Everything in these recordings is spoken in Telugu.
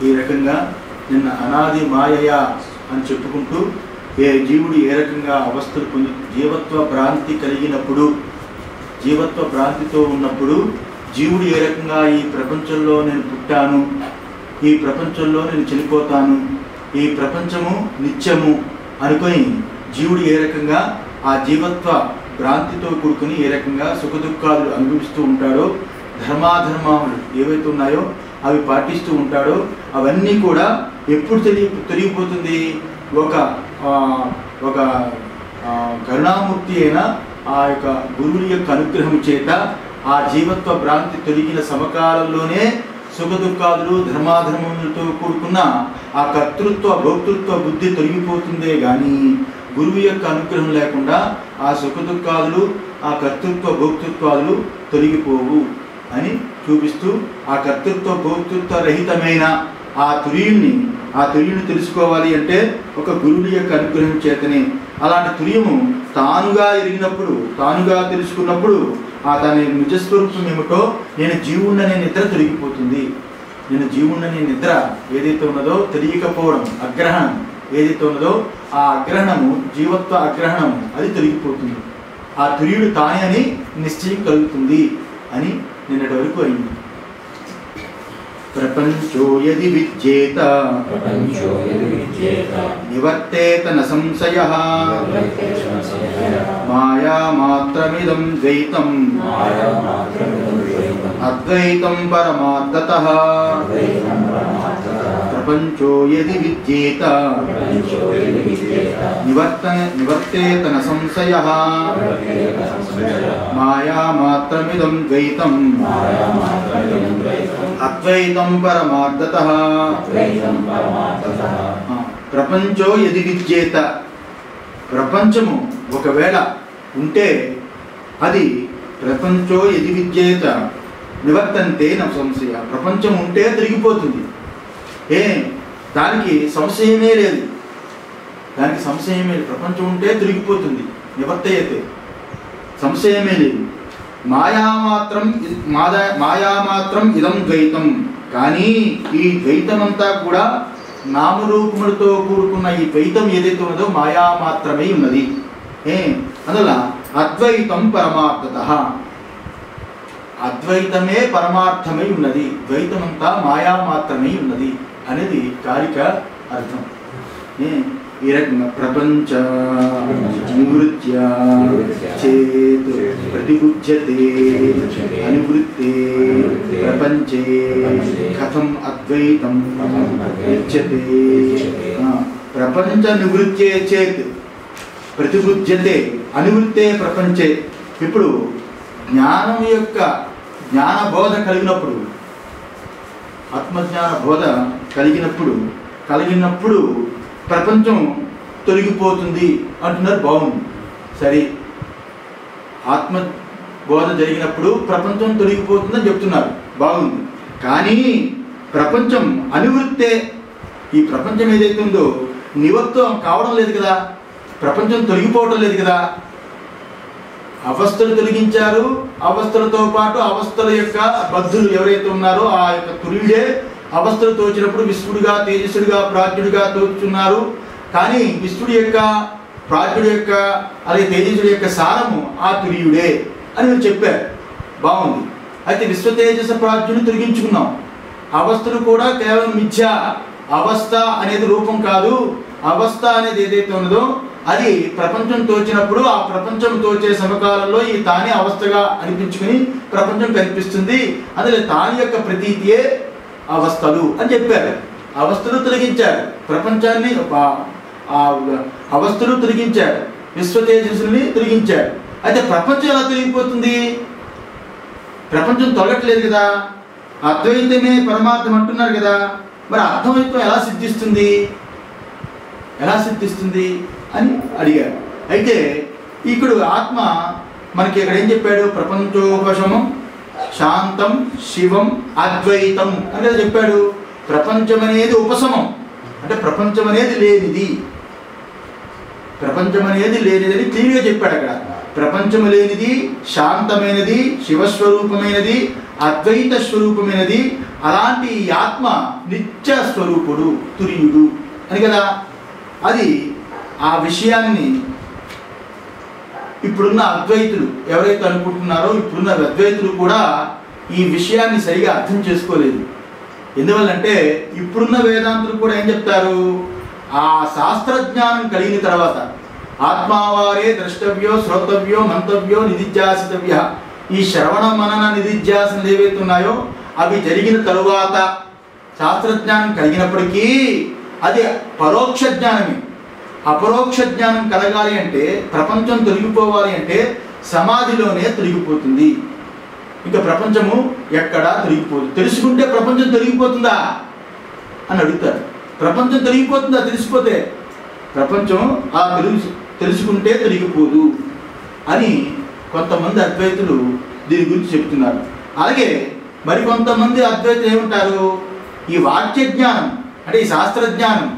ఈ రకంగా నిన్న అనాది మాయయా అని చెప్పుకుంటూ జీవుడు ఏ రకంగా అవస్థలు పొంది జీవత్వ భ్రాంతి కలిగినప్పుడు, జీవత్వ భ్రాంతితో ఉన్నప్పుడు జీవుడు ఏ రకంగా ఈ ప్రపంచంలో నేను పుట్టాను, ఈ ప్రపంచంలో నేను చనిపోతాను, ఈ ప్రపంచము నిత్యము అనుకొని జీవుడు ఏ రకంగా ఆ జీవత్వ భ్రాంతితో కూడుకుని ఏ రకంగా సుఖదుఖాలు అనుభవిస్తూ ఉంటాడో, ధర్మాధర్మాలు ఏవైతే ఉన్నాయో అవి పాటిస్తూ ఉంటాడో అవన్నీ కూడా ఎప్పుడు తెలియపోతుంది? ఒక కరుణామూర్తి అయిన ఆ యొక్క గురువుల యొక్క అనుగ్రహం చేత ఆ జీవత్వ భ్రాంతి తొలగిన సమకాలంలోనే సుఖదుఖాదులు ధర్మాధర్మములతో కూడుకున్న ఆ కర్తృత్వ భోక్తృత్వ బుద్ధి తొలగిపోతుందే కానీ గురువు యొక్క అనుగ్రహం లేకుండా ఆ సుఖదుఖాదులు ఆ కర్తృత్వ భోక్తృత్వాదులు తొలగిపోవు అని చూపిస్తూ ఆ కర్తృత్వ భోక్తృత్వ రహితమైన ఆ తుర్యుని తెలుసుకోవాలి అంటే ఒక గురువుల యొక్క అనుగ్రహం చేతనే. అలాంటి తుర్యము తానుగా ఎరిగినప్పుడు, తానుగా తెలుసుకున్నప్పుడు ఆ తన నిజస్వరూపం ఏమిటో నేను జీవుణ్ణనే నిద్ర తొలగిపోతుంది. నేను జీవుణ్ణనే నిద్ర ఏదైతే ఉన్నదో తెలియకపోవడం, అగ్రహణం ఏదైతే ఉన్నదో ఆ అగ్రహణము, జీవత్వ అగ్రహణము అది తొలగిపోతుంది. ఆ తుర్యుడు తానే అని నిశ్చయం కలుగుతుంది అని నిన్నటి వరకు అయింది. ప్రపంచో యది విద్యేత నివర్తేత న సంశయః మాయా మాత్రమిదం ద్వైతం అద్వైతం పరమార్థతః. ప్రపంచో యది విద్యేత నివర్తేత న సంశయః మాయా మాత్రమిదం ద్వైతం అద్వైతం పరమార్థతః. ప్రపంచో యది విద్యేత, ప్రపంచము ఒకవేళ ఉంటే అది ప్రపంచో యది విద్యేత నివర్తంతే న సంశయ, ప్రపంచం ఉంటే తిరిగిపోతుంది. దానికి సంశయమే లేదు, దానికి సంశయమే లేదు. ప్రపంచం ఉంటే తిరిగిపోతుంది, నివర్తయతే, సంశయమే లేదు. మాయామాత్రం ఇదం ద్వైతం, కానీ ఈ ద్వైతమంతా కూడా నామరూపములతో కూడుకున్న ఈ ద్వైతం ఏదైతే ఉన్నదో మాయా మాత్రమే ఉన్నది. అందువల్ల అద్వైతం పరమార్థతః, అద్వైతమే పరమార్థమై ఉన్నది, ద్వైతమంతా మాయా మాత్రమే ఉన్నది అనేది కారిక అర్థం. ఈ రకంగా ప్రపంచ నివృత్య చేత్ ప్రతిబుధ్యతే అనువృత్తే ప్రపంచే కథం అద్వైతం ఉచ్యతే. ప్రపంచ నివృత్తే చేత్ ప్రతిబుధ్యతే అనువృత్తే ప్రపంచే. ఇప్పుడు జ్ఞానం యొక్క జ్ఞానబోధ కలిగినప్పుడు, ఆత్మజ్ఞాన బోధ కలిగినప్పుడు ప్రపంచం తొలగిపోతుంది అంటున్నారు. బాగుంది, సరే. ఆత్మబోధ జరిగినప్పుడు ప్రపంచం తొలగిపోతుందని చెప్తున్నారు, బాగుంది. కానీ ప్రపంచం అనువృత్తే, ఈ ప్రపంచం ఏదైతే ఉందో నివృత్తం కావడం లేదు కదా, ప్రపంచం తొలగిపోవడం లేదు కదా. అవస్థలు తొలగించారు, అవస్థలతో పాటు అవస్థల యొక్క బద్ధులు ఎవరైతే ఉన్నారో ఆ యొక్క తుర్యుడే అవస్థలు తోచినప్పుడు విశ్వడుగా, తేజస్సుడిగా, ప్రాజ్ఞుడిగా తోచున్నారు. కానీ విశ్వడు యొక్క, ప్రాజ్ఞుడి యొక్క, అలాగే తేజస్సుడి యొక్క సారము ఆ తుర్యుడే అని మీరు చెప్పారు, బాగుంది. అయితే విశ్వ తేజస్సు ప్రాజ్ఞుని తొలగించుకున్నాం. అవస్థలు కూడా కేవలం మిథ్య, అవస్థ అనేది రూపం కాదు. అవస్థ అనేది ఏదైతే ఉన్నదో అది ప్రపంచం తోచినప్పుడు ఆ ప్రపంచం తోచే సమకాలంలో ఈ తానే అవస్థగా అనిపించుకుని ప్రపంచం కనిపిస్తుంది. అందులో తాని యొక్క ప్రతీతియే అవస్థలు అని చెప్పారు. అవస్థలు తొలగించారు, ప్రపంచాన్ని అవస్థలు తొలగించారు, విశ్వ తేజస్సుని తొలగించారు. అయితే ప్రపంచం ఎలా తొలగిపోతుంది? ప్రపంచం తొలగట్లేదు కదా, అద్వైతమే పరమార్థం అంటున్నారు కదా, మరి అద్వైతం ఎలా సిద్ధిస్తుంది అని అడిగారు. అయితే ఇక్కడ ఆత్మ మనకి ఇక్కడ ఏం చెప్పాడు? ప్రపంచోపశమం శాంతం శివం అద్వైతం అనేది చెప్పాడు. ప్రపంచం అనేది ఉపశమం, అంటే ప్రపంచం అనేది లేనిది, ప్రపంచం అనేది లేనిదని క్లియర్గా చెప్పాడు అక్కడ. ప్రపంచము లేనిది, శాంతమైనది, శివస్వరూపమైనది, అద్వైత స్వరూపమైనది, అలాంటి ఈ ఆత్మ నిత్య స్వరూపుడు తుర్యుడు అని కదా. అది ఆ విషయాన్ని ఇప్పుడున్న అద్వైతులు ఎవరైతే అనుకుంటున్నారో ఇప్పుడున్న అద్వైతులు కూడా ఈ విషయాన్ని సరిగా అర్థం చేసుకోలేదు. ఎందువల్లంటే ఇప్పుడున్న వేదాంతులు కూడా ఏం చెప్తారు, ఆ శాస్త్రజ్ఞానం కలిగిన తర్వాత ఆత్మావారే ద్రష్టవ్యో శ్రోతవ్యో మంతవ్యో నిధిధ్యాసితవ్య, ఈ శ్రవణ మనన నిధిధ్యాసనలు ఏవైతే ఉన్నాయో అవి జరిగిన తరువాత శాస్త్రజ్ఞానం కలిగినప్పటికీ అది పరోక్ష జ్ఞానమే. అపరోక్ష జ్ఞానం కలగాలి అంటే, ప్రపంచం తొలగిపోవాలి అంటే సమాధిలోనే తొలగిపోతుంది. ఇంకా ప్రపంచము ఎక్కడా తొలగిపోదు. తెలుసుకుంటే ప్రపంచం తొలగిపోతుందా అని అడుగుతారు. ప్రపంచం తొలగిపోతుందా తెలిసిపోతే? ప్రపంచం ఆ తెలుసుకుంటే తొలగిపోదు అని కొంతమంది అద్వైతులు దీని గురించి చెప్తున్నారు. అలాగే మరికొంతమంది అద్వైతులు ఏమంటారు, ఈ వాక్య జ్ఞానం అంటే ఈ శాస్త్రజ్ఞానం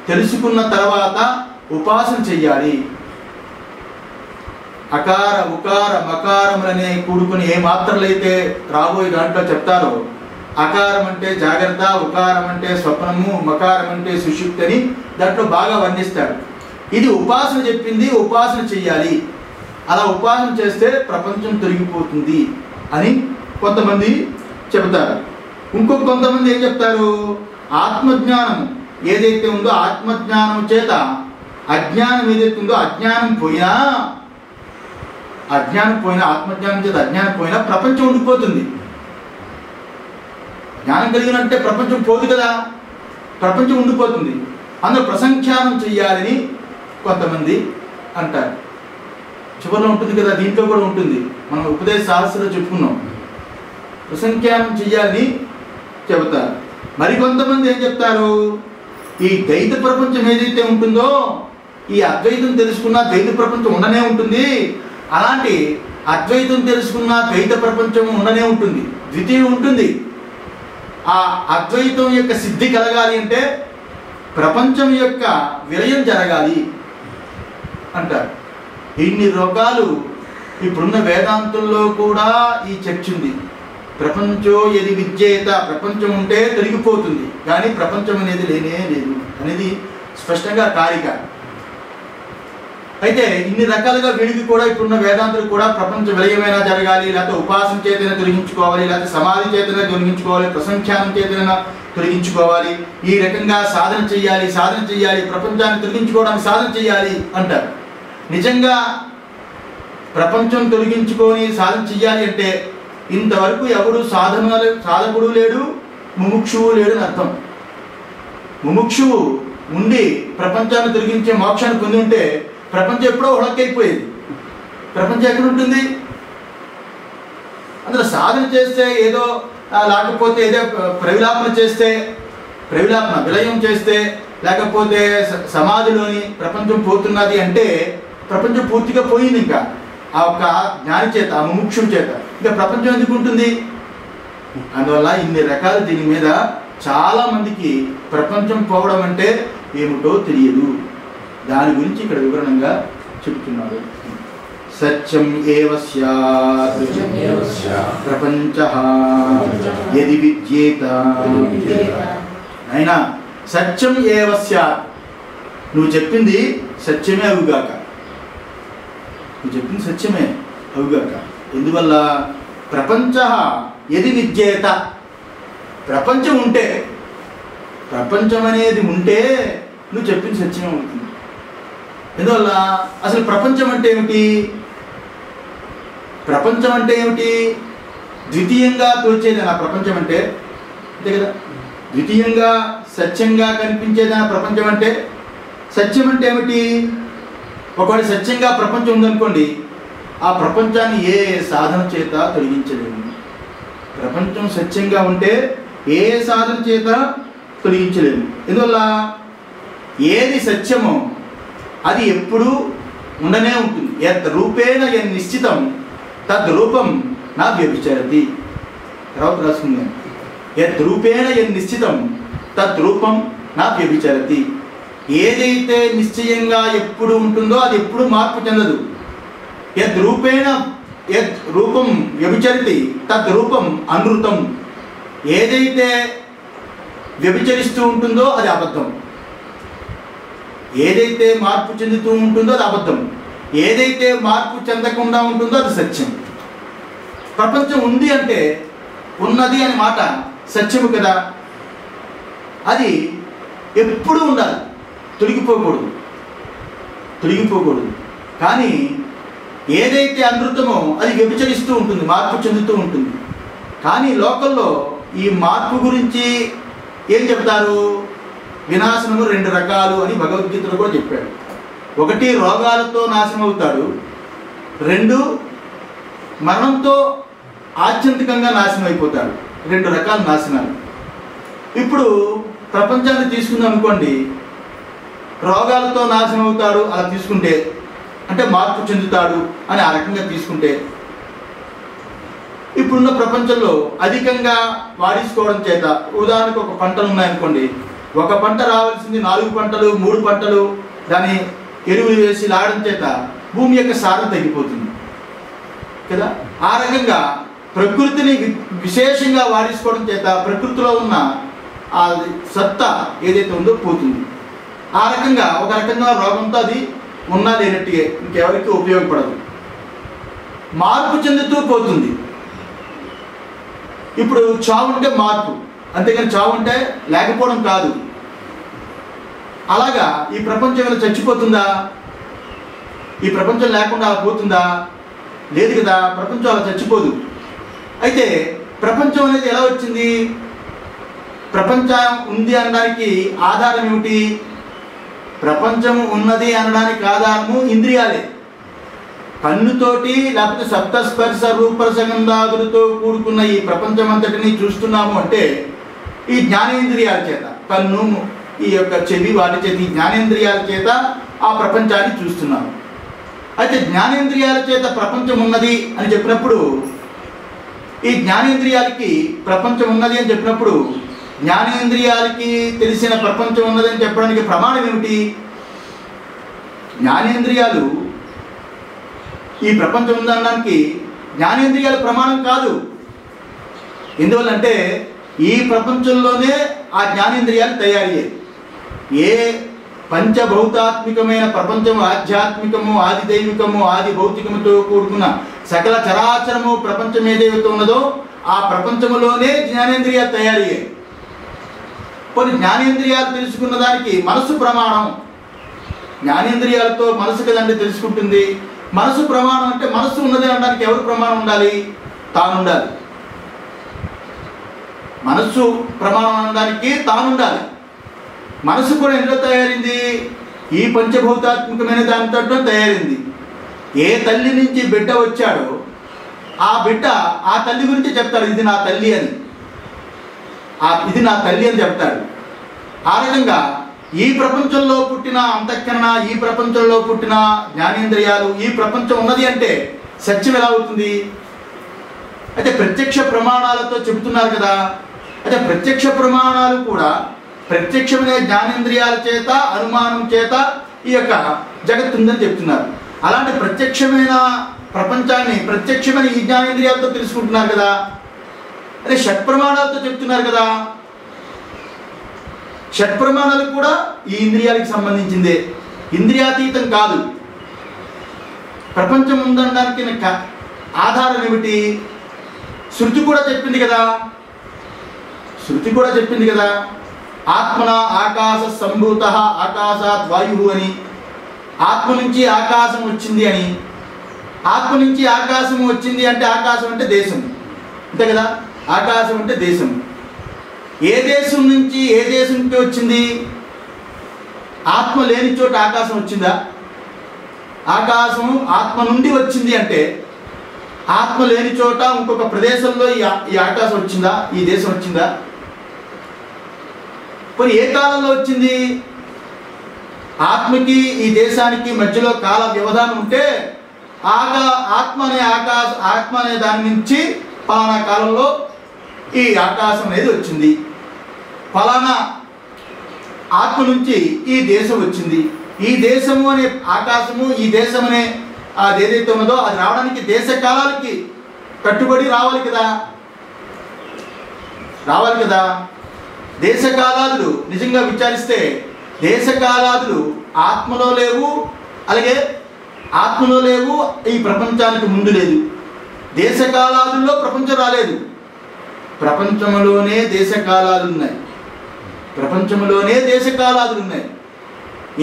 తెలుసుకున్న తర్వాత ఉపాసన చెయ్యాలి. అకార ఉకార మకారములనే కూడుకుని ఏ మాత్రలైతే రాబోయే దాంట్లో చెప్తారో, అకారం అంటే జాగ్రత్త, ఉకారం అంటే స్వప్నము, మకారం అంటే సుషుప్తి అని దాంట్లో బాగా వర్ణిస్తాడు. ఇది ఉపాసన చెప్పింది, ఉపాసన చెయ్యాలి. అలా ఉపాసన చేస్తే ప్రపంచం తొలగిపోతుంది అని కొంతమంది చెబుతారు. కొంతమంది ఏం చెప్తారు, ఆత్మజ్ఞానం ఏదైతే ఉందో ఆత్మజ్ఞానం చేత అజ్ఞానం ఏదైతే ఉందో అజ్ఞానం పోయినా ఆత్మజ్ఞానం చేత అజ్ఞానం పోయినా ప్రపంచం ఉండిపోతుంది. జ్ఞానం కలిగినంటే ప్రపంచం పోదు కదా, ప్రపంచం ఉండిపోతుంది. అందులో ప్రసంఖ్యానం చెయ్యాలని కొంతమంది అంటారు. చివరిలో ఉంటుంది కదా, దీంట్లో కూడా ఉంటుంది. మనం ఉపదేశ శాస్త్రంలో చెప్పుకున్నాం, ప్రసంఖ్యానం చెయ్యాలని చెబుతారు. మరికొంతమంది ఏం చెప్తారు, ఈ ద్వైత ప్రపంచం ఏదైతే ఉంటుందో ఈ అద్వైతం తెలుసుకున్న ద్వైత ప్రపంచం ఉండనే ఉంటుంది. అలాంటి అద్వైతం తెలుసుకున్న ద్వైత ప్రపంచం ఉండనే ఉంటుంది, ద్వితీయం ఉంటుంది. ఆ అద్వైతం యొక్క సిద్ధి కలగాలి అంటే ప్రపంచం యొక్క విలయం జరగాలి అంటారు. ఇన్ని రకాలు ఇప్పుడున్న వేదాంతుల్లో కూడా ఈ చర్చ ఉంది. ప్రపంచో యది విద్యేత, ప్రపంచం ఉంటే తొలగిపోతుంది, కానీ ప్రపంచం అనేది లేనే లేదు అనేది స్పష్టంగా కారిక. అయితే ఇన్ని రకాలుగా వీడికి కూడా ఇప్పుడున్న వేదాంతులు కూడా ప్రపంచ విలయమైనా జరగాలి, లేకపోతే ఉపాసన చేతనే తొలగించుకోవాలి, లేకపోతే సమాధి చేతనే తొలగించుకోవాలి, ప్రసంఖ్యానం చేతన తొలగించుకోవాలి, ఈ రకంగా సాధన చెయ్యాలి, ప్రపంచాన్ని తొలగించుకోవడానికి సాధన చెయ్యాలి అంటారు. నిజంగా ప్రపంచం తొలగించుకొని సాధన చెయ్యాలి అంటే ఇంతవరకు ఎవడు సాధకుడు లేడు, ముముక్షువు లేడు అని అర్థం. ముముక్షువు ఉండి ప్రపంచాన్ని తొలగించే మోక్షాన్ని పొంది ఉంటే ప్రపంచం ఎప్పుడో హుళక్కైపోయేది. ప్రపంచం ఎక్కడ ఉంటుంది? అందులో సాధన చేస్తే ఏదో, లేకపోతే ఏదో విలయం చేస్తే, లేకపోతే సమాధిలోని ప్రపంచం పోతున్నది అంటే ప్రపంచం పూర్తిగా పోయింది. ఇంకా ఆ ఒక్క జ్ఞాని చేత, ఆ ముముక్షుని చేత ఇంకా ప్రపంచం ఎందుకు ఉంటుంది? అందువల్ల ఇన్ని రకాలు దీని మీద చాలా మందికి ప్రపంచం పోవడం అంటే ఏమిటో తెలియదు. దాని గురించి ఇక్కడ వివరణంగా చెప్తున్నారు. సత్యం ఏవ స్యాత్ ప్రపంచః యది విద్యేత. అయినా సత్యం ఏవ స్యాత్, నువ్వు చెప్పింది సత్యమే అవుగాక. నువ్వు చెప్పింది సత్యమే అవుగాక. ఎందువల్ల? ప్రపంచః యది విద్యేత, ప్రపంచం ఉంటే, ప్రపంచం అనేది ఉంటే నువ్వు చెప్పింది సత్యమే అవుతుంది. ఎందువల్ల? అసలు ప్రపంచం అంటే ఏమిటి? ప్రపంచం అంటే ఏమిటి? ద్వితీయంగా తోచేదేనా ప్రపంచం అంటే? అంతే కదా, ద్వితీయంగా సత్యంగా కనిపించేదేనా ప్రపంచం అంటే? సత్యం అంటే ఏమిటి? ఒకవేళ సత్యంగా ప్రపంచం ఉందనుకోండి, ఆ ప్రపంచాన్ని ఏ సాధన చేత తొలగించలేము. ప్రపంచం సత్యంగా ఉంటే ఏ సాధన చేత తొలగించలేము. ఎందువల్ల? ఏది సత్యమో అది ఎప్పుడూ ఉండనే ఉంటుంది. యత్ రూపేణ యన్ నిశ్చితం తద్ రూపం నా వ్యభిచరతి. తర్వాత రాసుకుందాం. యత్ రూపేణ యన్ నిశ్చితం తద్ రూపం నా వ్యభిచరతి. ఏదైతే నిశ్చయంగా ఎప్పుడు ఉంటుందో అది ఎప్పుడు మార్పు చెందదు. యద్ రూపేణ యద్ రూపం వ్యభిచరతి తద్ రూపం అనృతం. ఏదైతే వ్యభిచరిస్తూ ఉంటుందో అది అబద్ధం, ఏదైతే మార్పు చెందుతూ ఉంటుందో అది అబద్ధం, ఏదైతే మార్పు చెందకుండా ఉంటుందో అది సత్యం. ప్రపంచం ఉంది అంటే ఉన్నది అనే మాట సత్యము కదా. అది ఎప్పుడూ ఉండాలి, తొలగిపోకూడదు. కానీ ఏదైతే అనృతమో అది వ్యభిచరిస్తూ ఉంటుంది, మార్పు చెందుతూ ఉంటుంది. కానీ లోకల్లో ఈ మార్పు గురించి ఏం చెప్తారు? వినాశనము 2 రకాలు అని భగవద్గీతలో కూడా చెప్పాడు. 1 రోగాలతో నాశనం అవుతాడు, 2 మరణంతో ఆత్యంతికంగా నాశనం అయిపోతాడు. 2 రకాల నాశనాలు. ఇప్పుడు ప్రపంచాన్ని తీసుకుందాం అనుకోండి, రోగాలతో నాశనం అవుతాడు అలా తీసుకుంటే, అంటే మార్పు చెందుతాడు అని ఆ రకంగా తీసుకుంటే, ఇప్పుడున్న ప్రపంచంలో అధికంగా వాడించుకోవడం చేత, ఉదాహరణకు ఒక పంటలు ఉన్నాయనుకోండి, ఒక పంట రావాల్సింది 4 పంటలు 3 పంటలు దాని ఎరువులు వేసి లాగడం చేత భూమి యొక్క సారం తగ్గిపోతుంది కదా. ఆ రకంగా ప్రకృతిని విశేషంగా వాడించుకోవడం చేత ప్రకృతిలో ఉన్న ఆ సత్తా ఏదైతే ఉందో పోతుంది. ఆ రకంగా ఒక రకంగా రోగంతో అది ఉన్నా లేనట్టుగా ఇంకెవరికి ఉపయోగపడదు, మార్పు చెందుతూ పోతుంది. ఇప్పుడు చావు అంటే మార్పు, అంతేగాని చావు అంటే లేకపోవడం కాదు. అలాగా ఈ ప్రపంచం ఏమైనా చచ్చిపోతుందా? ఈ ప్రపంచం లేకుండా అలా పోతుందా? లేదు కదా, ప్రపంచం అలా చచ్చిపోదు. అయితే ప్రపంచం అనేది ఎలా వచ్చింది? ప్రపంచం ఉంది అనడానికి ఆధారం ఏమిటి? ప్రపంచం ఉన్నది అనడానికి ఆధారము ఇంద్రియాలే. కన్నుతోటి లేకపోతే సప్తస్పర్శ రూపరసగంధాదులతో కూడుకున్న ఈ ప్రపంచం అంతటిని చూస్తున్నాము అంటే ఈ జ్ఞానేంద్రియాల చేత, కన్ను ఈ యొక్క చెవి వాటి చేత, ఈ జ్ఞానేంద్రియాల చేత ఆ ప్రపంచాన్ని చూస్తున్నాము. అయితే జ్ఞానేంద్రియాల చేత ప్రపంచం ఉన్నది అని చెప్పినప్పుడు, ఈ జ్ఞానేంద్రియాలకి ప్రపంచం ఉన్నది అని చెప్పినప్పుడు, జ్ఞానేంద్రియాలకి తెలిసిన ప్రపంచం ఉన్నది అని చెప్పడానికి ప్రమాణం ఏమిటి? జ్ఞానేంద్రియాలు ఈ ప్రపంచం ఉందనడానికి జ్ఞానేంద్రియాల ప్రమాణం కాదు. ఎందువల్లంటే ఈ ప్రపంచంలోనే ఆ జ్ఞానేంద్రియాలు తయారయ్యాయి. ఏ పంచభౌతాత్మికమైన ప్రపంచము, ఆధ్యాత్మికము, ఆది దైవికము, ఆది భౌతికముతో కూడుకున్న సకల చరాచరము ప్రపంచం ఏదైతే ఉన్నదో ఆ ప్రపంచములోనే జ్ఞానేంద్రియాలు తయారయ్యాయి. కొన్ని జ్ఞానేంద్రియాలు తెలుసుకున్న దానికి మనసు ప్రమాణం. జ్ఞానేంద్రియాలతో మనసు కదండి తెలుసుకుంటుంది. మనసు ప్రమాణం అంటే మనసు ఉన్నది అనడానికి ఎవరు ప్రమాణం ఉండాలి? తాను ఉండాలి. మనస్సు ప్రమాణం అనడానికి తాను ఉండాలి. మనసు కూడా ఎందులో తయారైంది? ఈ పంచభౌతాత్మకమైన దానితో తయారైంది. ఏ తల్లి నుంచి బిడ్డ వచ్చాడో ఆ బిడ్డ ఆ తల్లి గురించి చెప్తాడు, ఇది నా తల్లి అని, ఇది నా తల్లి అని చెప్తాడు. ఆ రకంగా ఈ ప్రపంచంలో పుట్టిన అంతఃకరణ, ఈ ప్రపంచంలో పుట్టిన జ్ఞానేంద్రియాలు, ఈ ప్రపంచం ఉన్నది అంటే సత్యం ఎలా అవుతుంది? అయితే ప్రత్యక్ష ప్రమాణాలతో చెబుతున్నారు కదా. అయితే ప్రత్యక్ష ప్రమాణాలు కూడా ప్రత్యక్షమైన జ్ఞానేంద్రియాల చేత, అనుమానం చేత ఈ యొక్క జగత్తు ఉందని చెప్తున్నారు. అలాంటి ప్రత్యక్షమైన ప్రపంచాన్ని ప్రత్యక్షమైన ఈ జ్ఞానేంద్రియాలతో తెలుసుకుంటున్నారు కదా. అదే షట్ప్రమాణాలతో చెప్తున్నారు కదా. షట్ప్రమాణాలు కూడా ఈ ఇంద్రియాలకు సంబంధించిందే, ఇంద్రియాతీతం కాదు. ప్రపంచం ఉందనడానికి ఆధారం ఏమిటి? శృతి కూడా చెప్పింది కదా. ఆత్మన ఆకాశ సంభూత ఆకాశాత్ వాయు అని, ఆత్మ నుంచి ఆకాశం వచ్చింది అని. ఆత్మ నుంచి ఆకాశం వచ్చింది అంటే ఆకాశం అంటే దేశం, అంతే కదా. ఆకాశం అంటే దేశం. ఏ దేశం నుంచి ఏ దేశంకి వచ్చింది? ఆత్మ లేని చోట ఆకాశం వచ్చిందా? ఆకాశం ఆత్మ నుండి వచ్చింది అంటే ఆత్మ లేని చోట ఇంకొక ప్రదేశంలో ఈ ఆకాశం వచ్చిందా? ఈ దేశం వచ్చిందా? మరి ఏ కాలంలో వచ్చింది? ఆత్మకి ఈ దేశానికి మధ్యలో కాల వ్యవధానం ఉంటే ఆత్మ అనే దాని నుంచి పలానా కాలంలో ఈ ఆకాశం అనేది వచ్చింది. ఫలానా ఆత్మ నుంచి ఈ దేశం వచ్చింది. ఈ దేశము అనే ఆకాశము, ఈ దేశం అనే అది ఏదైతే ఉన్నదో అది రావడానికి దేశ కాలాలకి కట్టుబడి రావాలి కదా. రావాలి కదా. దేశకాలాదులు నిజంగా విచారిస్తే దేశకాలాదులు ఆత్మలో లేవు, అలాగే ఆత్మలో లేవు, ఈ ప్రపంచానికి ముందు లేదు. దేశకాలాదుల్లో ప్రపంచం రాలేదు, ప్రపంచంలోనే దేశకాలాలు ఉన్నాయి. ప్రపంచంలోనే దేశకాలాదులు ఉన్నాయి.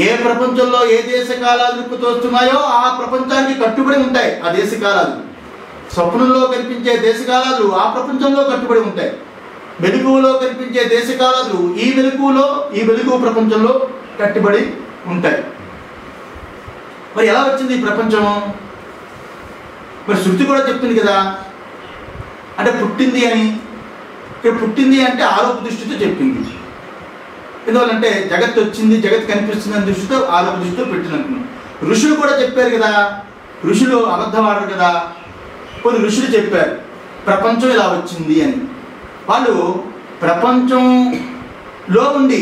ఏ ప్రపంచంలో ఏ దేశకాలాలు తోస్తున్నాయో ఆ ప్రపంచానికి కట్టుబడి ఉంటాయి ఆ దేశకాలాలు. స్వప్నంలో కనిపించే దేశకాలాలు ఆ ప్రపంచంలో కట్టుబడి ఉంటాయి. మెలకువలో కనిపించే దేశకాలాలు ఈ మెలకువ ప్రపంచంలో కట్టుబడి ఉంటాయి. మరి ఎలా వచ్చింది ఈ ప్రపంచం? మరి శృతి కూడా చెప్తుంది కదా, అంటే పుట్టింది అని. ఇక్కడ పుట్టింది అంటే ఆరోప దృష్టితో చెప్పింది. ఎందువల్లంటే జగత్ వచ్చింది, జగత్ కనిపిస్తుంది అనే దృష్టితో ఆరోప దృష్టితో పెట్టినట్టున్నాం. ఋషులు కూడా చెప్పారు కదా, ఋషులు అబద్ధవాడరు కదా. కొన్ని ఋషులు చెప్పారు ప్రపంచం ఇలా వచ్చింది అని. వాళ్ళు ప్రపంచంలో ఉండి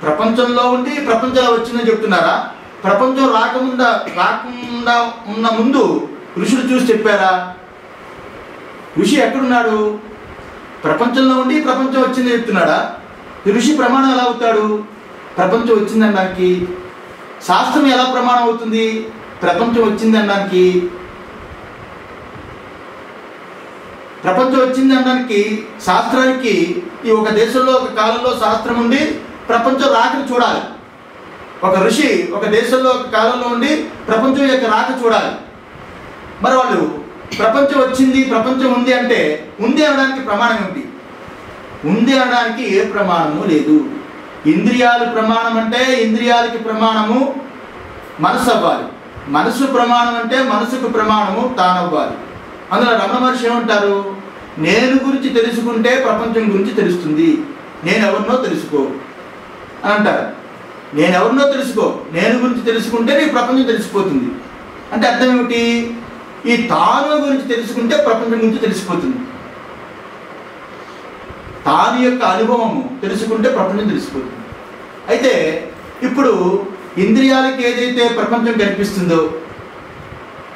ప్రపంచంలో వచ్చిందని చెప్తున్నారా? ప్రపంచం రాకుండా ఉన్న ముందు ఋషులు చూసి చెప్పారా? ఋషి ఎక్కడున్నాడు? ప్రపంచంలో ఉండి ప్రపంచం వచ్చిందని చెప్తున్నాడా? ఋషి ప్రమాణం ఎలా అవుతాడు? ప్రపంచం వచ్చిందనడానికి. శాస్త్రం ఎలా ప్రమాణం అవుతుంది ప్రపంచం వచ్చిందనడానికి? ప్రపంచం వచ్చిందనడానికి శాస్త్రానికి ఈ ఒక దేశంలో ఒక కాలంలో శాస్త్రం ఉండి ప్రపంచం రాకని చూడాలి. ఒక ఋషి ఒక దేశంలో ఒక కాలంలో ఉండి ప్రపంచం యొక్క రాక చూడాలి. మరి వాళ్ళు ప్రపంచం వచ్చింది, ప్రపంచం ఉంది అంటే ఉంది అనడానికి ప్రమాణం ఏమిటి? ఉంది అనడానికి ఏ ప్రమాణము లేదు. ఇంద్రియాలు ప్రమాణం అంటే ఇంద్రియాలకి ప్రమాణము మనసు అవ్వాలి. మనసు ప్రమాణం అంటే మనసుకు ప్రమాణము తానవ్వాలి. అందులో రమణ మహర్షి ఏమంటారు? నేను గురించి తెలుసుకుంటే ప్రపంచం గురించి తెలుస్తుంది, నేను ఎవరినో తెలుసుకో అని అంటారు. నేను ఎవరినో తెలుసుకో, నేను గురించి తెలుసుకుంటే నీ ప్రపంచం తెలిసిపోతుంది అంటే అర్థం ఏమిటి? ఈ తాను గురించి తెలుసుకుంటే ప్రపంచం గురించి తెలిసిపోతుంది. తాను యొక్క అనుభవము తెలుసుకుంటే ప్రపంచం తెలిసిపోతుంది. అయితే ఇప్పుడు ఇంద్రియాలకి ఏదైతే ప్రపంచం కనిపిస్తుందో,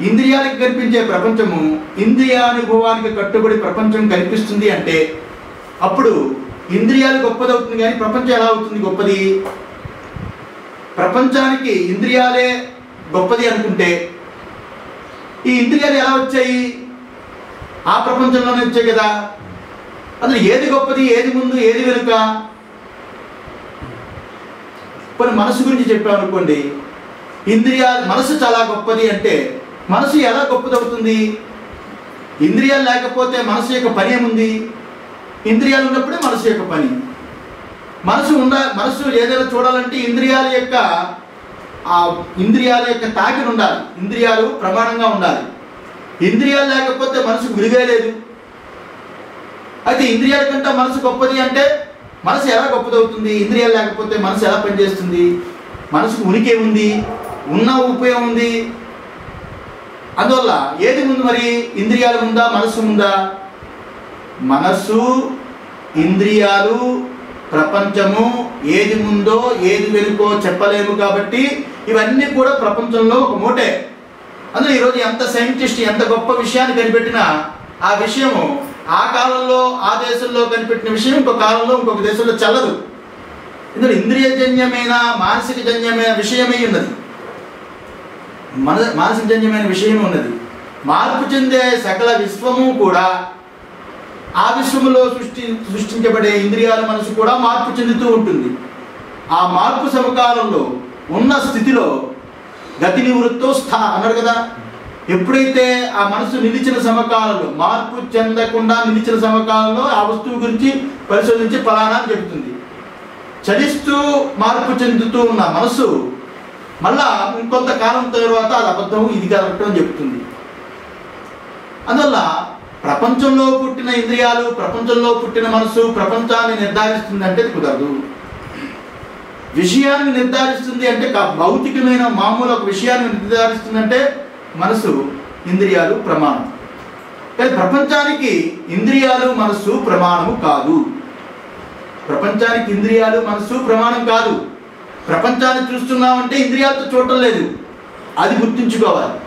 ఇంద్రియాలకు కనిపించే ప్రపంచము ఇంద్రియానుభవానికి కట్టుబడి ప్రపంచం కనిపిస్తుంది అంటే అప్పుడు ఇంద్రియాలు గొప్పదవుతుంది, కానీ ప్రపంచం ఎలా అవుతుంది గొప్పది? ప్రపంచానికి ఇంద్రియాలే గొప్పది అనుకుంటే ఈ ఇంద్రియాలు ఎలా వచ్చాయి? ఆ ప్రపంచంలోనే వచ్చాయి కదా. అందులో ఏది గొప్పది, ఏది ముందు, ఏది వెనుక? కొన్ని మనసు గురించి చెప్పామనుకోండి, మనసు చాలా గొప్పది అంటే మనసు ఎలా గొప్పదవుతుంది? ఇంద్రియాలు లేకపోతే మనసు యొక్క పని ఏముంది? ఇంద్రియాలు ఉన్నప్పుడే మనసు యొక్క పని. మనసు ఏదైనా చూడాలంటే ఇంద్రియాల యొక్క తాకిడి ఉండాలి, ఇంద్రియాలు ప్రమాణంగా ఉండాలి. ఇంద్రియాలు లేకపోతే మనసుకు విలువే లేదు. అయితే ఇంద్రియాల కంటే మనసు గొప్పది అంటే మనసు ఎలా గొప్పదవుతుంది? ఇంద్రియాలు లేకపోతే మనసు ఎలా పనిచేస్తుంది? మనసుకు ఉనికి ఉంది, ఉన్న ఉపయోగం ఉంది. అందువల్ల ఏది ముందు మరి? ఇంద్రియాలు ఉందా, మనసు ఉందా? మనసు, ఇంద్రియాలు, ప్రపంచము ఏది ముందో ఏది వెనుకో చెప్పలేము. కాబట్టి ఇవన్నీ కూడా ప్రపంచంలో ఒక మూటే. అందులో ఈరోజు ఎంత సైంటిస్ట్ ఎంత గొప్ప విషయాన్ని కనిపెట్టినా ఆ విషయము ఆ కాలంలో ఆ దేశంలో కనిపెట్టిన విషయం ఇంకొక కాలంలో ఇంకొక దేశంలో చల్లదు. ఇందులో ఇంద్రియజన్యమైన మానసిక జన్యమైన విషయమే ఉన్నది, మానసిక జన్యమైన విషయమే ఉన్నది. మార్పు చెందే సకల విశ్వము కూడా ఆ విశ్వములో సృష్టించబడే ఇంద్రియాల మనసు కూడా మార్పు చెందుతూ ఉంటుంది. ఆ మార్పు సమకాలంలో ఉన్న స్థితిలో గతి నివృత్తో అన్నారు కదా. ఎప్పుడైతే ఆ మనసు నిలిచిన సమకాలంలో, మార్పు చెందకుండా నిలిచిన సమకాలంలో ఆ వస్తువు గురించి పరిశోధించి ఫలానా అని చెబుతుంది. చలిస్తూ మార్పు చెందుతూ ఉన్న మనసు మళ్ళా ఇంకొంతకాలం తర్వాత అది అబద్ధం, ఇది కరెక్ట్ అని చెప్తుంది. అందువల్ల ప్రపంచంలో పుట్టిన ఇంద్రియాలు, ప్రపంచంలో పుట్టిన మనసు ప్రపంచాన్ని నిర్ధారిస్తుంది అంటే కుదరదు. విషయాన్ని నిర్ధారిస్తుంది అంటే భౌతికమైన మామూలు ఒక విషయాన్ని నిర్ధారిస్తుందంటే మనసు, ఇంద్రియాలు ప్రమాణం. కానీ ప్రపంచానికి ఇంద్రియాలు మనసు ప్రమాణము కాదు. ప్రపంచానికి ఇంద్రియాలు మనసు ప్రమాణం కాదు. ప్రపంచాన్ని చూస్తున్నామంటే ఇంద్రియాలతో చూడటం లేదు, అది గుర్తుంచుకోవాలి.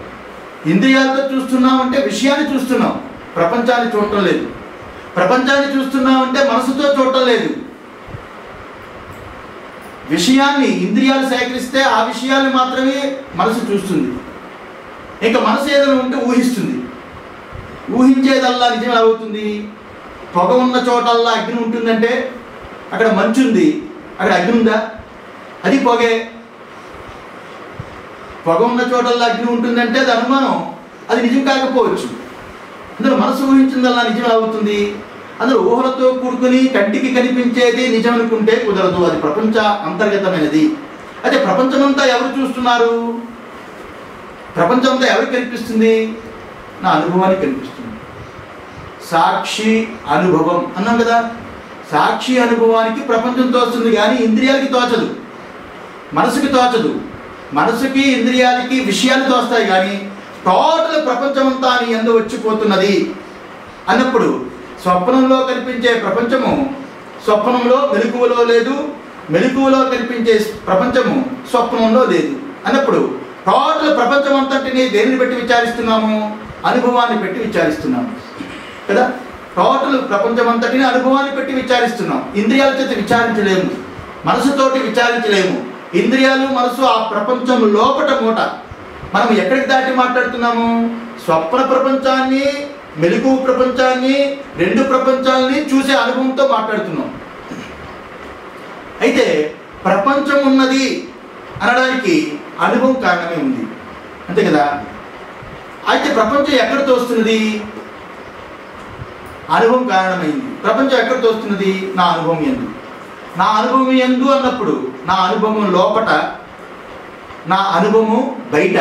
ఇంద్రియాలతో చూస్తున్నామంటే విషయాన్ని చూస్తున్నాం, ప్రపంచాన్ని చూడటం లేదు. ప్రపంచాన్ని చూస్తున్నామంటే మనసుతో చూడటం లేదు. విషయాన్ని ఇంద్రియాలు సేకరిస్తే ఆ విషయాన్ని మాత్రమే మనసు చూస్తుంది. ఇంకా మనసు ఏదైనా ఉంటే ఊహిస్తుంది. ఊహించేదల్లా నిజం అవుతుంది. పొగ ఉన్న చోటల్లా అగ్ని ఉంటుందంటే అక్కడ మంచు ఉంది, అక్కడ అగ్ని ఉందా? అది పొగే. పొగ ఉన్న చోటల్లా అగ్ని ఉంటుందంటే అది అనుమానం, అది నిజం కాకపోవచ్చు. అందులో మనసు ఊహించిందల్లా నిజం అవుతుంది. అందులో ఊహలతో కూడుకుని కంటికి కనిపించేది నిజం అనుకుంటే కుదరదు. అది ప్రపంచ అంతర్గతమైనది. అయితే ప్రపంచమంతా ఎవరు చూస్తున్నారు? ప్రపంచమంతా ఎవరికి కనిపిస్తుంది? నా అనుభవానికి కనిపిస్తుంది. సాక్షి అనుభవం అన్నాం కదా. సాక్షి అనుభవానికి ప్రపంచం తోస్తుంది, కానీ ఇంద్రియాలకి తోచదు, మనసుకి తోచదు. మనసుకి ఇంద్రియాలకి విషయాలు తోస్తాయి, కానీ టోటల్ ప్రపంచమంతా నీ యందు వచ్చిపోతున్నది అన్నప్పుడు స్వప్నంలో కనిపించే ప్రపంచము స్వప్నంలో మెలకువలో లేదు, మెలకువలో కనిపించే ప్రపంచము స్వప్నంలో లేదు అన్నప్పుడు టోటల్ ప్రపంచం అంతటిని దేనిని బట్టి విచారిస్తున్నాము? అనుభవాన్ని పెట్టి విచారిస్తున్నాము కదా. టోటల్ ప్రపంచం అంతటిని అనుభవాన్ని పెట్టి విచారిస్తున్నాం. ఇంద్రియాల చేత విచారించలేము, మనసుతోటి విచారించలేము. ఇంద్రియాలు మనసు ఆ ప్రపంచం లోపట మూట. మనం ఎక్కడికి దాటి మాట్లాడుతున్నాము? స్వప్న ప్రపంచాన్ని, మెలకువ ప్రపంచాన్ని, రెండు ప్రపంచాలని చూసే అనుభవంతో మాట్లాడుతున్నాం. అయితే ప్రపంచం ఉన్నది అనడానికి అనుభవం కారణమే ఉంది, అంతే కదా. అయితే ప్రపంచం ఎక్కడ తోస్తున్నది? అనుభవం కారణమైంది. ప్రపంచం ఎక్కడ తోస్తున్నది? నా అనుభవం ఎందు. నా అనుభవం ఎందు అన్నప్పుడు నా అనుభవం లోపట, నా అనుభవం బయట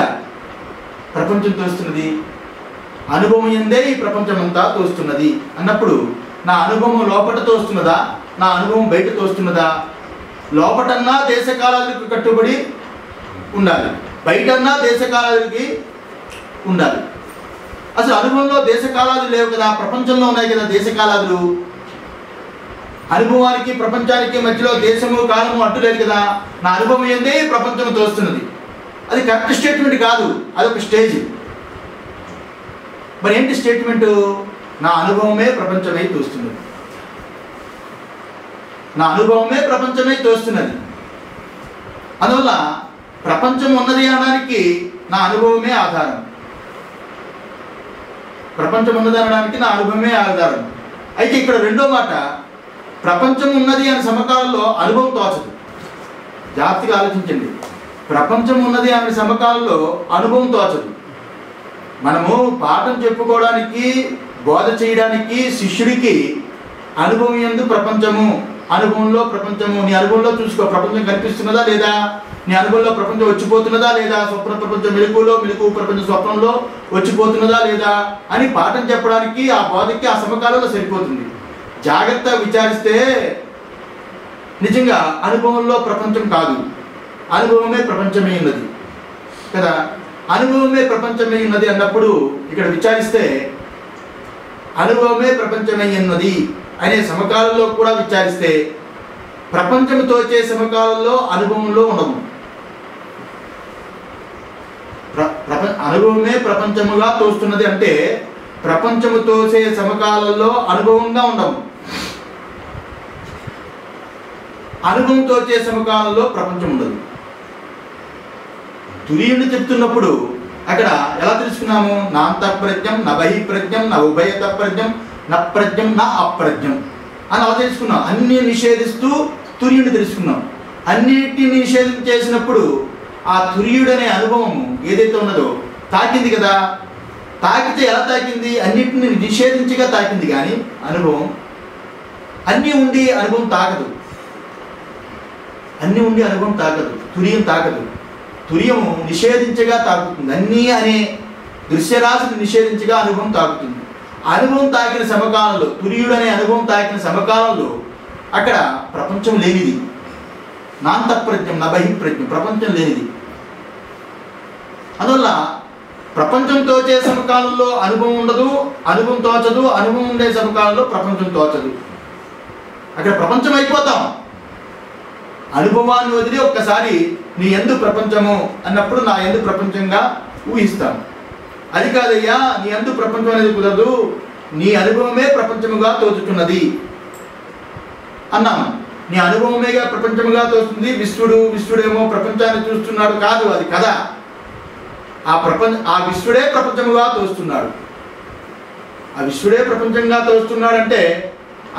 ప్రపంచం తోస్తున్నది. అనుభవం ఎందే ఈ ప్రపంచం అంతా తోస్తున్నది అన్నప్పుడు నా అనుభవం లోపట తోస్తున్నదా? నా అనుభవం బయట తోస్తున్నదా? లోపటన్నా దేశకాలాలకు కట్టుబడి ఉండాలి, బయటన్నా దేశకాలాలకి ఉండాలి. అసలు అనుభవంలో దేశకాలాలు లేవు కదా, ప్రపంచంలో ఉన్నాయి కదా దేశకాలాలు. అనుభవానికి ప్రపంచానికి మధ్యలో దేశము కాలము అడ్డు లేదు కదా. నా అనుభవం ఏందే ప్రపంచం తోస్తున్నది. అది కరెక్ట్ స్టేట్మెంట్ కాదు, అదొక స్టేజ్. మరి ఏంటి స్టేట్మెంటు? నా అనుభవమే ప్రపంచమై తోస్తున్నది. నా అనుభవమే ప్రపంచమై తోస్తున్నది. అందువల్ల ప్రపంచం ఉన్నది అనడానికి నా అనుభవమే ఆధారం. ప్రపంచం ఉన్నది అనడానికి నా అనుభవమే ఆధారం. అయితే ఇక్కడ రెండో మాట, ప్రపంచం ఉన్నది అనే సమకాలంలో అనుభవం తోచదు. జాగ్రత్తగా ఆలోచించండి. ప్రపంచం ఉన్నది అనే సమకాలంలో అనుభవం తోచదు. మనము పాఠం చెప్పుకోవడానికి, బోధ చేయడానికి శిష్యుడికి అనుభవం యందు ప్రపంచము, అనుభవంలో ప్రపంచము. నీ అనుభవంలో చూసుకో, ప్రపంచం కనిపిస్తున్నదా లేదా? నీ అనుభవంలో ప్రపంచం వచ్చిపోతున్నదా లేదా? స్వప్న ప్రపంచం మెలకువలో, మెలకువ ప్రపంచం స్వప్నంలో వచ్చిపోతున్నదా లేదా అని పాఠం చెప్పడానికి ఆ బోధకి ఆ సమకాలంలో సరిపోతుంది. జాగ్రత్తగా విచారిస్తే నిజంగా అనుభవంలో ప్రపంచం కాదు, అనుభవమే ప్రపంచమే ఉన్నది కదా. అనుభవమే ప్రపంచమే ఉన్నది అన్నప్పుడు ఇక్కడ విచారిస్తే అనుభవమే ప్రపంచమే ఉన్నది అనే సమకాలంలో కూడా విచారిస్తే ప్రపంచం తోచే సమకాలంలో అనుభవంలో ఉండము. అనుభవమే ప్రపంచముగా తోస్తున్నది అంటే ప్రపంచము తోచే సమకాలంలో అనుభవంగా ఉండము. అనుభవం తోచే సమకాలంలో ప్రపంచం ఉండదు. తురీయుని చెప్తున్నప్పుడు అక్కడ ఎలా తెలుసుకున్నాము? నాంత ప్రజ్ఞం, నా బహి ప్రజ్ఞం, నా ఉభయత ప్రజ్ఞం, నా ప్రజ్ఞం, నా అప్రజ్ఞం అని అలా తెలుసుకున్నాం. అన్ని నిషేధిస్తూ తురీయుని తెలుసుకున్నాం. అన్నిటిని నిషేధం చేసినప్పుడు ఆ తురీయుడనే అనుభవం ఏదైతే ఉన్నదో తాకింది కదా. తాకితే ఎలా తాకింది? అన్నిటిని నిషేధించగా తాకింది. కానీ అనుభవం అన్నీ ఉండి అనుభవం తాకదు. అన్నీ ఉండి అనుభవం తాకదు. తురియం తాకదు. తురియము నిషేధించగా తాకుతుంది. అన్నీ అనే దృశ్యరాశిని నిషేధించగా అనుభవం తాకుతుంది. అనుభవం తాకిన సమకాలంలో, తురియుడు అనే అనుభవం తాకిన సమకాలంలో అక్కడ ప్రపంచం లేనిది. నాంత ప్రజ్ఞం, నా బహి ప్రజ్ఞం, ప్రపంచం లేనిది. అందువల్ల ప్రపంచం తోచే సమకాలంలో అనుభవం ఉండదు, అనుభవం తోచదు. అనుభవం ఉండే సమకాలంలో ప్రపంచం తోచదు. అక్కడ ప్రపంచం అయిపోతాం. అనుభవాన్ని వదిలి ఒక్కసారి నీ యందు ప్రపంచము అన్నప్పుడు నా యందు ప్రపంచంగా ఊహిస్తాను. అది కాదయ్యా, నీ యందు ప్రపంచం అనేది కుదరదు, నీ అనుభవమే ప్రపంచముగా తోచుతున్నది అన్నాము. నీ అనుభవమేగా ప్రపంచముగా తోస్తుంది. విశ్వడేమో ప్రపంచాన్ని చూస్తున్నాడు కాదు, అది కథ. ఆ విశ్వడే ప్రపంచముగా తోస్తున్నాడు. ఆ విశ్వడే ప్రపంచంగా తోస్తున్నాడంటే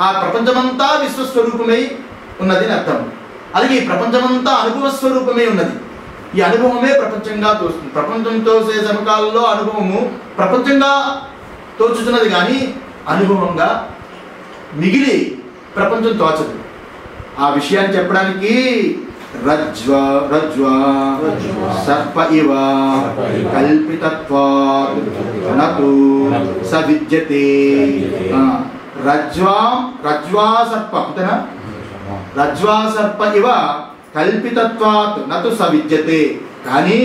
ఆ ప్రపంచమంతా విశ్వస్వరూపమై ఉన్నది అని అర్థం. అలాగే ఈ ప్రపంచమంతా అనుభవ స్వరూపమై ఉన్నది. ఈ అనుభవమే ప్రపంచంగా తోస్తుంది. ప్రపంచం తోసే సమకాలంలో అనుభవము ప్రపంచంగా తోచుతున్నది, కానీ అనుభవంగా మిగిలి ప్రపంచం తోచదు. ఆ విషయాన్ని చెప్పడానికి రజ్వా సర్ప ఇవ కల్పితత్వాత్ నతు స విద్యతే. రజ్వా సర్ప అంతేనా? రజ్వా సర్ప ఇవ కల్పితత్వాత్ నతు స విద్యతే. కానీ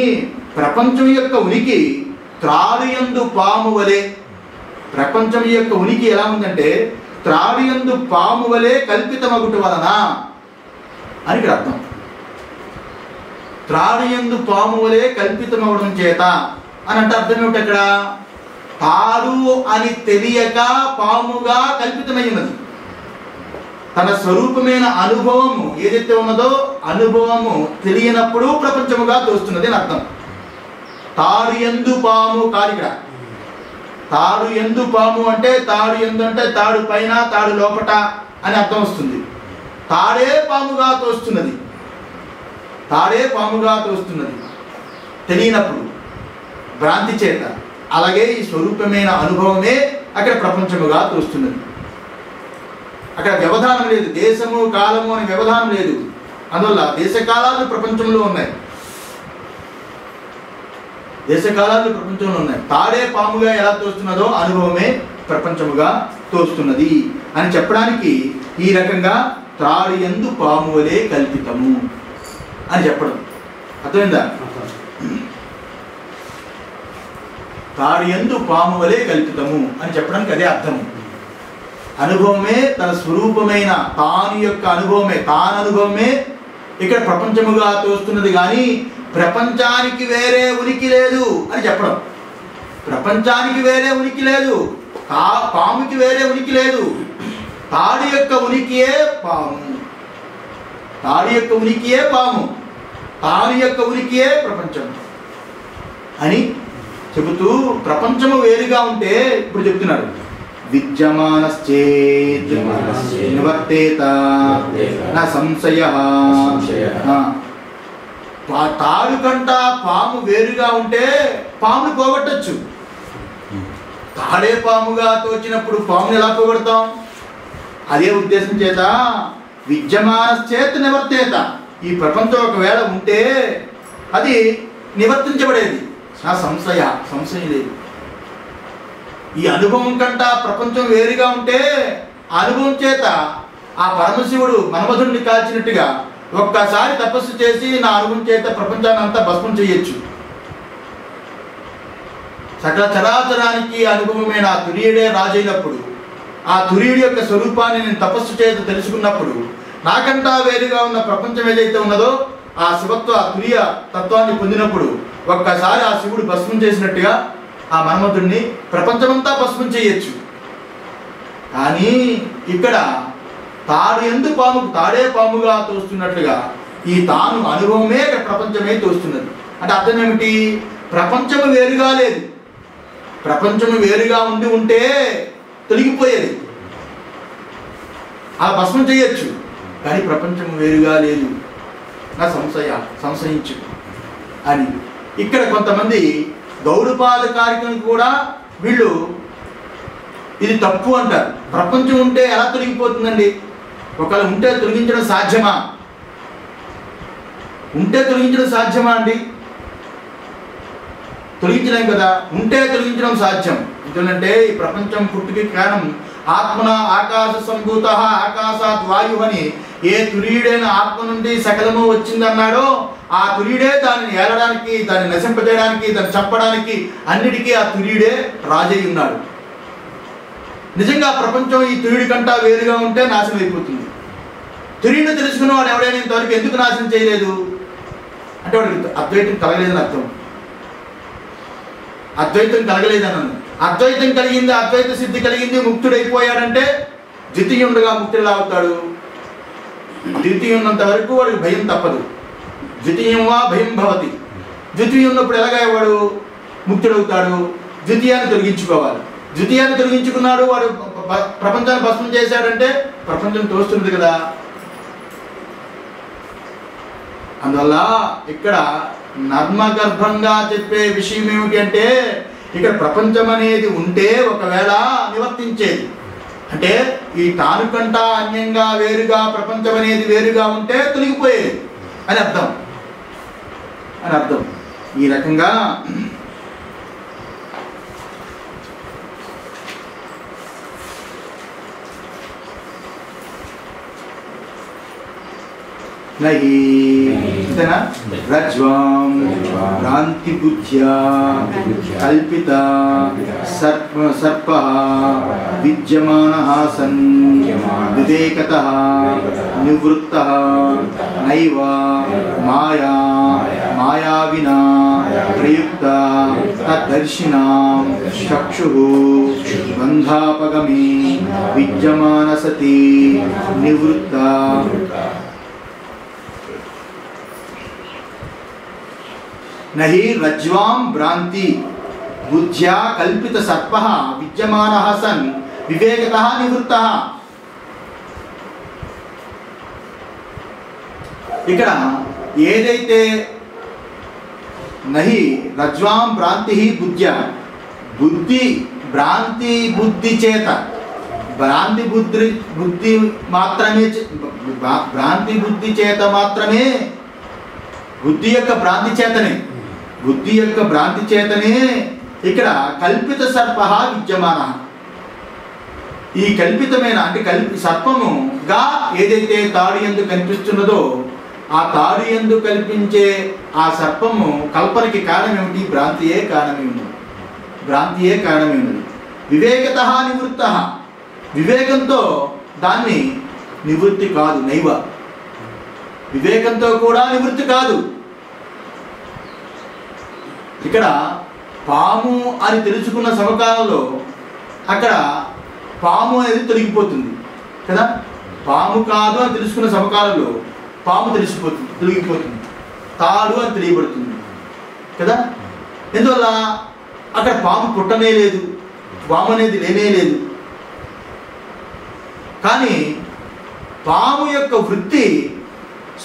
ప్రపంచం యొక్క ఉనికి త్రాడియందు పాము వలె. ప్రపంచం యొక్క ఉనికి ఎలా ఉందంటే త్రాడియందు పాము వలె కల్పితమగుట వలన అని ఇక్కడ అర్థం. త్రాడియందు పాము వలె కల్పితమవడం చేత అని అంటే అర్థం ఏమిటి? అక్కడ తాడు అని తెలియక పాముగా కల్పితమై ఉన్నది. తన స్వరూపమైన అనుభవము ఏదైతే ఉన్నదో అనుభవము తెలియనప్పుడు ప్రపంచముగా తోస్తున్నది అని అర్థం. తాడు ఎందు పాము కాదు ఇక్కడ. తాడు ఎందు పాము అంటే తాడు ఎందు అంటే తాడు పైన తాడు లోపట అని అర్థం వస్తుంది. తాడే పాముగా తోస్తున్నది. తాడే పాముగా తోస్తున్నది తెలియనప్పుడు భ్రాంతి చేత. అలాగే ఈ స్వరూపమైన అనుభవమే అక్కడ ప్రపంచముగా తోస్తున్నది. అక్కడ వ్యవధానం లేదు, దేశము కాలము అనే వ్యవధానం లేదు. అందువల్ల దేశకాలాలు ప్రపంచంలో ఉన్నాయి. దేశకాలాలు ప్రపంచంలో ఉన్నాయి. తాడే పాముగా ఎలా తోస్తున్నదో అనుభవమే ప్రపంచముగా తోస్తున్నది అని చెప్పడానికి ఈ రకంగా తాడి యందు పాము వలె కల్పితము అని చెప్పడం అర్థమైందా? తాడి యందు పాము వలె కల్పితము అని చెప్పడానికి అదే అర్థము. అనుభవమే తన స్వరూపమైన తాను యొక్క అనుభవమే, అనుభవమే ఇక్కడ ప్రపంచముగా తోస్తున్నది, కానీ ప్రపంచానికి వేరే ఉనికి లేదు అని చెప్పడం. ప్రపంచానికి వేరే ఉనికి లేదు, పాముకి వేరే ఉనికి లేదు. తాడి యొక్క ఉనికియే పాము, తాడి యొక్క ఉనికియే పాము, తాను యొక్క ఉనికియే ప్రపంచం అని చెబుతూ ప్రపంచము వేరుగా ఉంటే ఇప్పుడు చెప్తున్నాడు. విద్యమానశ్చేత్ నివర్తేత న సంశయః. తాడు కంట పాము వేరుగా ఉంటే పామును పోగొట్టచ్చు. తాడే పాముగా తోచినప్పుడు పామును ఎలా పోగొడతాం? అదే ఉద్దేశం చేత విద్యమానశ్చేత్ నివర్తేత. ఈ ప్రపంచం ఒకవేళ ఉంటే అది నివర్తించబడేది. నా సంశయం లేదు. ఈ అనుభవం కంట ప్రపంచం వేరుగా ఉంటే అనుభవం చేత ఆ పరమశివుడు మన్మధుడిని కాల్చినట్టుగా ఒక్కసారి తపస్సు చేసి నా అనుభవం చేత ప్రపంచాన్ని అంతా భస్మం చేయొచ్చు. సకల చరాచరానికి అనుభవమైన ఆ తురీయుడే రాజైనప్పుడు, ఆ తురీయుడి యొక్క స్వరూపాన్ని నేను తపస్సు చేత తెలుసుకున్నప్పుడు నాకంటా వేరుగా ఉన్న ప్రపంచం ఏదైతే ఉన్నదో ఆ శివత్వ ఆ తురీయ తత్వాన్ని పొందినప్పుడు ఒక్కసారి ఆ శివుడు భస్మం చేసినట్టుగా ఆ మన్మధుడిని ప్రపంచమంతా భస్మం చేయొచ్చు. కానీ ఇక్కడ తాడు ఎందు పాము తాడే పాముగా తోస్తున్నట్లుగా ఈ తాను అనుభవమే ఇక్కడ ప్రపంచమే తోస్తున్నది. అంటే అర్థం ఏమిటి? ప్రపంచము వేరుగా లేదు. ప్రపంచము వేరుగా ఉంటే తొలగిపోయేది, ఆ భస్మం చేయొచ్చు. కానీ ప్రపంచము వేరుగా లేదు. నా సంశయించు అని ఇక్కడ కొంతమంది గౌరపాద కార్యక్రమం కూడా వీళ్ళు ఇది తప్పు అంటారు. ప్రపంచం ఉంటే ఎలా తొలగిపోతుందండి? ఒకవేళ ఉంటే తొలగించడం సాధ్యమా? ఉంటే తొలగించడం సాధ్యమా అండి? తొలగించలేం కదా. ఉంటే తొలగించడం సాధ్యం. ఎందుకంటే ఈ ప్రపంచం పుట్టుకి కారణం ఆత్మన ఆకాశ సంభూత ఆకాశాత్ వాయు అని ఏ తురీయుడైన ఆత్మ నుండి సకలము వచ్చిందన్నాడో ఆ తురీయుడే దానిని ఏలడానికి, దాన్ని నశింపజేయడానికి, దాన్ని చంపడానికి అన్నిటికీ ఆ తురీయుడే రాజై ఉన్నాడు. నిజంగా ప్రపంచం ఈ తురీయుడి కంటా వేరుగా ఉంటే నాశనం అయిపోతుంది. తురీయుడు తెలుసుకున్న వాడు ఎవడైనా ఇంతవరకు ఎందుకు నాశనం చేయలేదు అంటే వాడికి అద్వైతం కలగలేదని అర్థం. అద్వైతం కలగలేదని అద్వైతం కలిగింది, అద్వైత సిద్ధి కలిగింది, ముక్తుడైపోయాడంటే ద్వితీయుడుగా ముక్తుడు అవుతాడు. ద్వితీయం ఉన్నంత వరకు వాడికి భయం తప్పదు. ద్వితీయం వా భయం భవతి. ద్వితీయం ఉన్నప్పుడు ఎలాగయ్యేవాడు ముక్తుడవుతాడు? ద్వితీయాన్ని తొలగించుకోవాలి. ద్వితీయాన్ని తొలగించుకున్నాడు, వాడు ప్రపంచాన్ని భస్మం చేశాడంటే ప్రపంచం తోస్తుంది కదా. అందువల్ల ఇక్కడ నర్మగర్భంగా చెప్పే విషయం ఏమిటి అంటే, ఇక్కడ ప్రపంచం అనేది ఉంటే ఒకవేళ నివర్తించేది అంటే ఈ తానుకంట అన్యంగా వేరుగా ప్రపంచం అనేది వేరుగా ఉంటే తొలగిపోయేది అని అర్థం. ఈ రకంగా నహి రజ్వాం భ్రాంతి బుద్ధ్యా కల్పిత సర్పః విద్యమానః సన్ వివేకతః నివృత్తః నైవ మాయావినా ప్రయుక్త తద్దర్శినాం చక్షుః బంధాపగమే విద్యమాన సతి నివృత్త. నహి రజ్వాం భ్రాంతి బుద్ధ్యా కల్పిత సర్పః విద్యమానః సన్ వివేకతః నివృత్తః. ఇక్కడ ఏదైతే నహి రజ్వాం భ్రాంతి బుద్ధ్యా, భ్రాంతి చేత భ్రాంతి బుద్ధి చేత మాత్రమే బుద్ధి యొక్క భ్రాంతి చేతనే ఇక్కడ కల్పిత సర్పః విద్యమానః. ఈ కల్పితమైన అంటే సర్పముగా ఏదైతే తాడు యందు కనిపిస్తున్నదో ఆ తాడు యందు కల్పించే ఆ సర్పము కల్పనకి కారణం ఏమిటి? భ్రాంతియే కారణమే ఉన్నది. వివేకతః నివృత్తః, వివేకంతో దాన్ని నివృత్తి కాదు. నైవ, వివేకంతో కూడా నివృత్తి కాదు. ఇక్కడ పాము అని తెలుసుకున్న సమకాలంలో అక్కడ పాము అనేది తొలగిపోతుంది కదా. పాము కాదు అని తెలుసుకున్న సమకాలంలో పాము తొలగిపోతుంది, తాడు అని తెలియబడుతుంది కదా. ఎందువల్ల అక్కడ పాము పుట్టనే లేదు, పాము అనేది లేనే లేదు. కానీ పాము యొక్క వృత్తి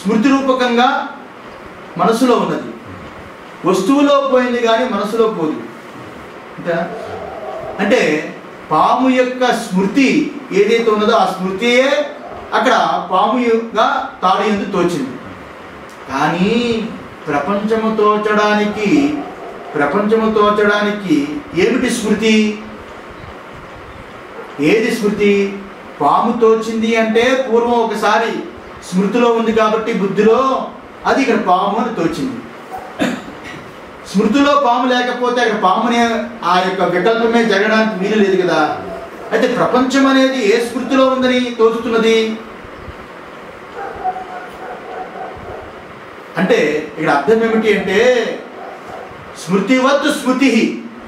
స్మృతి రూపకంగా మనసులో ఉన్నది. వస్తువులో పోయింది కానీ మనసులో పోదు. అంటే పాము యొక్క స్మృతి ఏదైతే ఉన్నదో ఆ స్మృతియే అక్కడ పాముగా తాడు యందు తోచింది. కానీ ప్రపంచము తోచడానికి ఏమిటి స్మృతి? ఏది స్మృతి? పాము తోచింది అంటే పూర్వం ఒకసారి స్మృతిలో ఉంది కాబట్టి బుద్ధిలో అది ఇక్కడ పాము అని తోచింది. స్మృతిలో పాము లేకపోతే అక్కడ పాముని ఆ యొక్క వికల్పమే జరగడానికి వీలు లేదు కదా. అయితే ప్రపంచం అనేది ఏ స్మృతిలో ఉందని తోచుతున్నది అంటే ఇక్కడ అర్థం ఏమిటి అంటే స్మృతివత్ స్మృతి,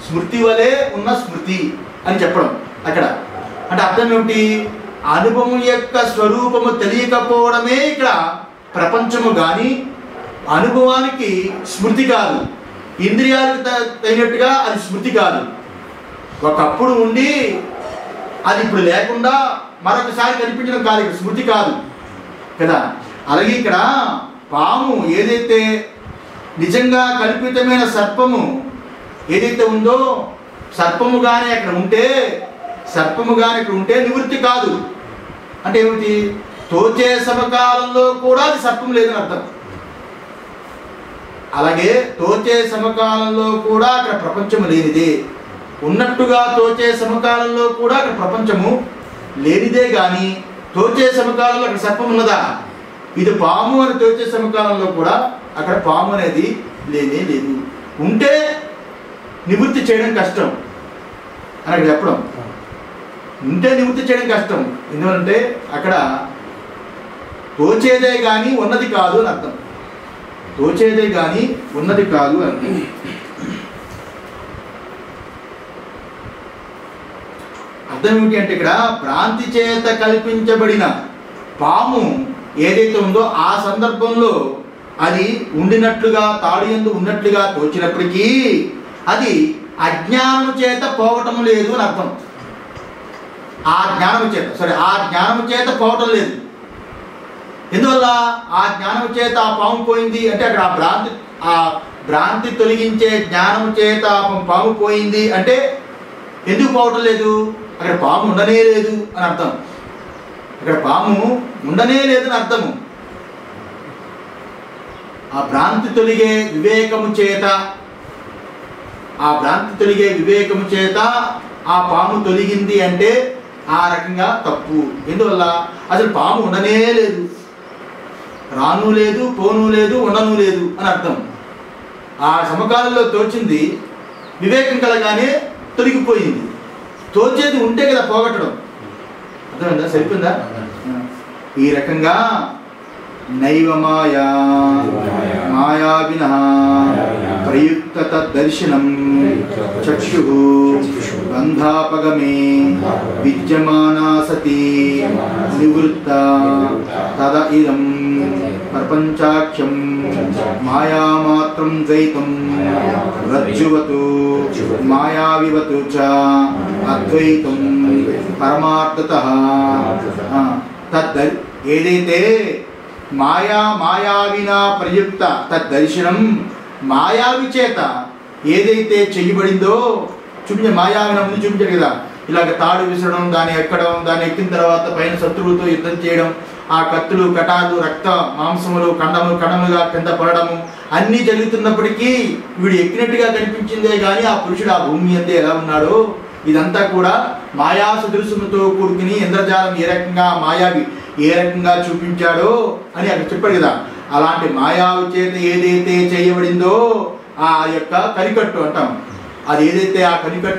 స్మృతి వలె ఉన్న స్మృతి అని చెప్పడం అక్కడ. అంటే అర్థం ఏమిటి? అనుభవం యొక్క స్వరూపము తెలియకపోవడమే ఇక్కడ ప్రపంచము. కానీ అనుభవానికి స్మృతి కాదు, ఇంద్రియాలకు తగినట్టుగా అది స్మృతి కాదు. ఒకప్పుడు ఉండి అది ఇప్పుడు లేకుండా మరొకసారి కనిపించడం కాదు, ఇక్కడ స్మృతి కాదు కదా. అలాగే ఇక్కడ పాము ఏదైతే నిజంగా కల్పితమైన సర్పము ఏదైతే ఉందో సర్పముగానే అక్కడ ఉంటే నివృత్తి కాదు. అంటే ఏమిటి? తోచే సమకాలంలో కూడా అది సర్పం లేదని అర్థం. అలాగే తోచే సమకాలంలో కూడా అక్కడ ప్రపంచము లేనిదే ఉన్నట్టుగా, తోచే సమకాలంలో కూడా అక్కడ ప్రపంచము లేనిదే. కానీ తోచే సమకాలంలో అక్కడ సర్పం ఉన్నదా? ఇది పాము అని తోచే సమకాలంలో కూడా అక్కడ పాము అనేది లేనే లేదు. ఉంటే నివృత్తి చేయడం కష్టం అని అక్కడ చెప్పడం. ఉంటే నివృత్తి చేయడం కష్టం. ఎందుకంటే అక్కడ తోచేదే కానీ ఉన్నది కాదు అని అర్థం. తోచేదే కానీ ఉన్నది కాదు అని. అర్థం ఏమిటి అంటే ఇక్కడ భ్రాంతి చేత కల్పించబడిన పాము ఏదైతే ఉందో ఆ సందర్భంలో అది ఉండినట్లుగా తాడు యందు ఉన్నట్లుగా తోచినప్పటికీ అది అజ్ఞానము చేత పోవటం లేదు అని అర్థం. ఆ జ్ఞానము చేత పోవటం లేదు. ఎందువల్ల ఆ జ్ఞానము చేత ఆ పాము పోయింది అంటే అక్కడ ఆ భ్రాంతి తొలగించే జ్ఞానము చేత పాము పోయింది అంటే ఎందుకు పోవటం లేదు? అక్కడ పాము ఉండనే లేదు అని అర్థం. అక్కడ పాము ఉండనే లేదు అని అర్థము. ఆ భ్రాంతి తొలిగే వివేకము చేత ఆ పాము తొలగింది అంటే ఆ రకంగా తప్పు. ఎందువల్ల అసలు పాము ఉండనే లేదు, రాను లేదు, పోను లేదు, ఉండను లేదు అని అర్థం. ఆ సమకాలంలో తోచింది వివేకం కలగానే తొలగిపోయింది. తోచేది ఉంటే కదా పోగొట్టడం. అర్థమైందా? సరిపోయిందా? ఈ రకంగా నైవ మాయా వినః ప్రయుక్త తద్దర్శనం చక్షుః బంధాపగమే విద్యమానా సతి నివృత్త తద ఇదం ప్రపంచాఖ్యం మాయామాత్రం ద్వైతం రజ్జువతు మాయావివతు చ అద్వైతం పరమార్థతః. ఏదైతే మాయావినా ప్రయుక్త తద్దర్శనం మాయావి చేత ఏదైతే చెయ్యబడిందో మాయావిన ముందు చూపించాడు కదా, ఇలాగ తాడు విసరడం, దాన్ని ఎక్కడం, దాన్ని ఎక్కిన తర్వాత పైన శత్రువులతో యుద్ధం చేయడం, ఆ కత్తులు కటాలు రక్త మాంసములు కణములుగా కింద పడడము అన్నీ జరుగుతున్నప్పటికీ వీడు ఎక్కినట్టుగా కనిపించిందే కానీ ఆ పురుషుడు ఆ భూమి అంతే ఎలా ఉన్నాడో ఇదంతా కూడా మాయా సదృశముతో కూడుకుని ఇంద్రజాలం మాయావి ఏ రకంగా చూపించాడో అని అక్కడ చెప్పాడు కదా. అలాంటి మాయావి చేత ఏదైతే చేయబడిందో ఆ యొక్క కనికట్టు అంటాం, అది ఏదైతే ఆ కనికట్టు